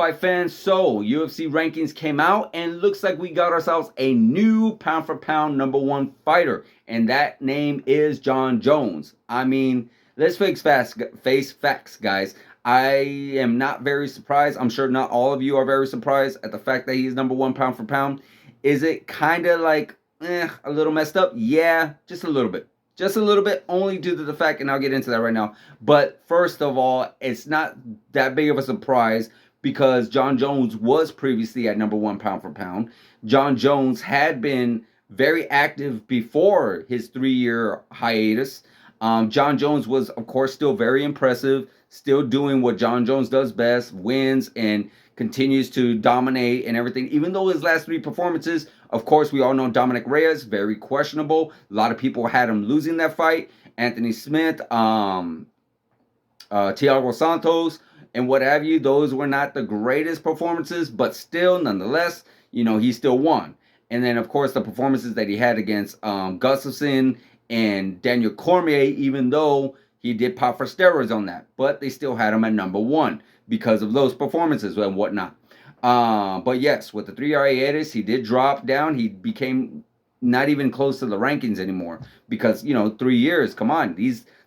fight fans? So, UFC rankings came out, and looks like we got ourselves a new pound for pound #1 fighter, and that name is Jon Jones. I mean, let's face facts, guys. I am not very surprised. I'm sure not all of you are very surprised at the fact that he's #1 pound for pound. Is it kind of like a little messed up? Yeah, just a little bit. Just a little bit, only due to the fact, and I'll get into that right now. But first of all, it's not that big of a surprise because Jon Jones was previously at #1 pound for pound. Jon Jones had been very active before his 3-year hiatus. Jon Jones was, of course, still very impressive, still doing what Jon Jones does best, wins and continues to dominate and everything. Even though his last 3 performances, of course, we all know Dominic Reyes, very questionable. A lot of people had him losing that fight. Anthony Smith, Thiago Santos, and what have you. Those were not the greatest performances, but still, nonetheless, he still won. And then, of course, the performances that he had against Gustafsson and Daniel Cormier, even though he did pop for steroids on that, but they still had him at #1 because of those performances and whatnot. But yes, with the 3-year hiatus, he did drop down. He became not even close to the rankings anymore because 3 years. Come on,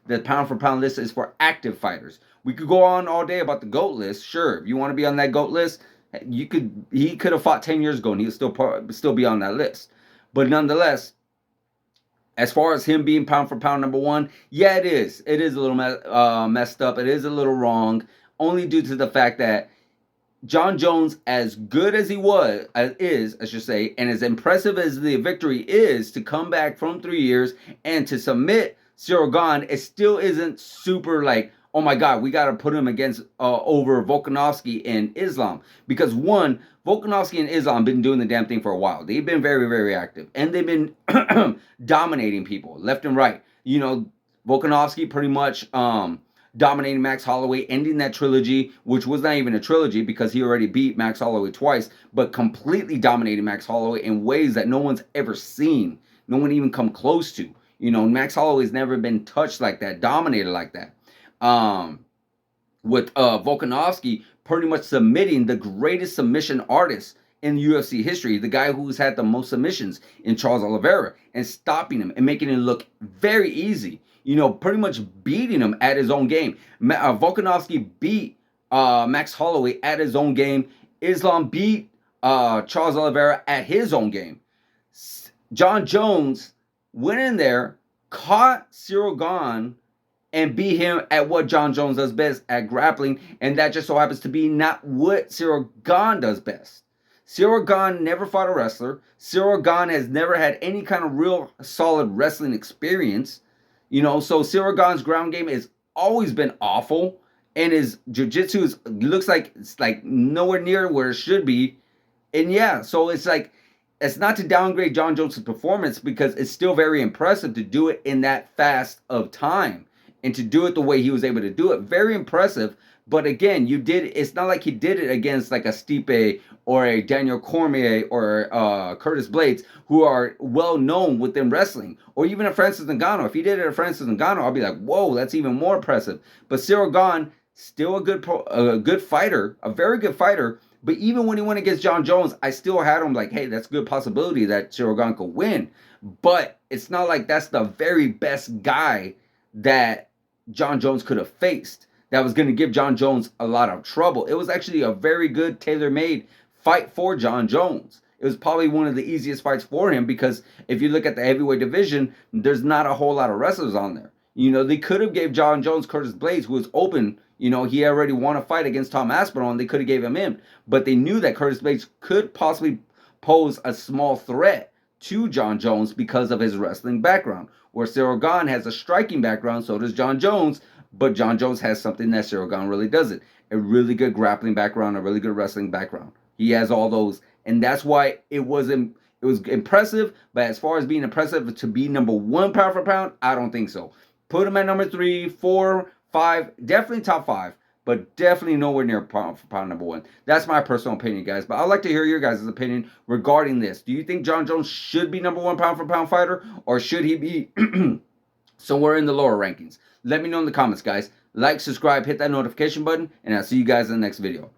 the pound for pound list is for active fighters. We could go on all day about the GOAT list. Sure, if you want to be on that GOAT list, he could have fought 10 years ago and he'll still be on that list. But nonetheless, as far as him being pound for pound #1, yeah, it is. It is a little messed up. It is a little wrong, only due to the fact that Jon Jones, as good as he is, I should say, and as impressive as the victory is to come back from 3 years and to submit Cyril Gane, it still isn't super like, oh my God, we got to put him against over Volkanovski and Islam. Because one, Volkanovski and Islam been doing the damn thing for a while. They've been very, very active. And they've been dominating people left and right. Volkanovski pretty much dominating Max Holloway, ending that trilogy, which was not even a trilogy because he already beat Max Holloway twice, but completely dominating Max Holloway in ways that no one's ever seen. No one even come close to. Max Holloway's never been touched like that, dominated like that. With Volkanovski pretty much submitting the greatest submission artist in UFC history, the guy who's had the most submissions in Charles Oliveira, and stopping him and making it look very easy. Pretty much beating him at his own game. Volkanovski beat Max Holloway at his own game. Islam beat Charles Oliveira at his own game. Jon Jones went in there, caught Cyril Gane, and beat him at what Jon Jones does best, at grappling, and that just so happens to be not what Cyril Gane does best. Cyril Gane never fought a wrestler. Cyril Gane has never had any kind of real solid wrestling experience. So Cyril Gane's ground game has always been awful, and his jiu-jitsu looks like it's like nowhere near where it should be. And yeah, so it's like, it's not to downgrade Jon Jones' performance because it's still very impressive to do it in that fast of time and to do it the way he was able to do it. Very impressive. But again, it's not like he did it against like a Stipe or a Daniel Cormier or Curtis Blades, who are well known within wrestling, or even a Francis Ngannou. If he did it at Francis Ngannou, I'll be like, whoa, that's even more impressive. But Cyril Gane, still a good fighter, a very good fighter. But even when he went against Jon Jones, I still had him like, hey, that's a good possibility that Cyril Gane could win. But it's not like that's the very best guy that Jon Jones could have faced that was going to give Jon Jones a lot of trouble. It was actually a very good tailor-made fight for Jon Jones. It was probably one of the easiest fights for him because if you look at the heavyweight division, there's not a whole lot of wrestlers on there. They could have gave Jon Jones Curtis Blades, who was open. He already won a fight against Tom Aspinall, and they could have gave him in. But they knew that Curtis Blades could possibly pose a small threat to Jon Jones because of his wrestling background. Where Cyril Gane has a striking background, so does Jon Jones. But Jon Jones has something that Cyril Gane really doesn't. A really good grappling background, a really good wrestling background. He has all those. And that's why it was impressive. But as far as being impressive to be #1 pound for pound, I don't think so. Put him at number 3, 4, 5. Definitely top 5. But definitely nowhere near pound for pound #1. That's my personal opinion, guys. But I'd like to hear your guys' opinion regarding this. Do you think Jon Jones should be #1 pound for pound fighter? Or should he be somewhere in the lower rankings? Let me know in the comments, guys. Like, subscribe, hit that notification button, and I'll see you guys in the next video.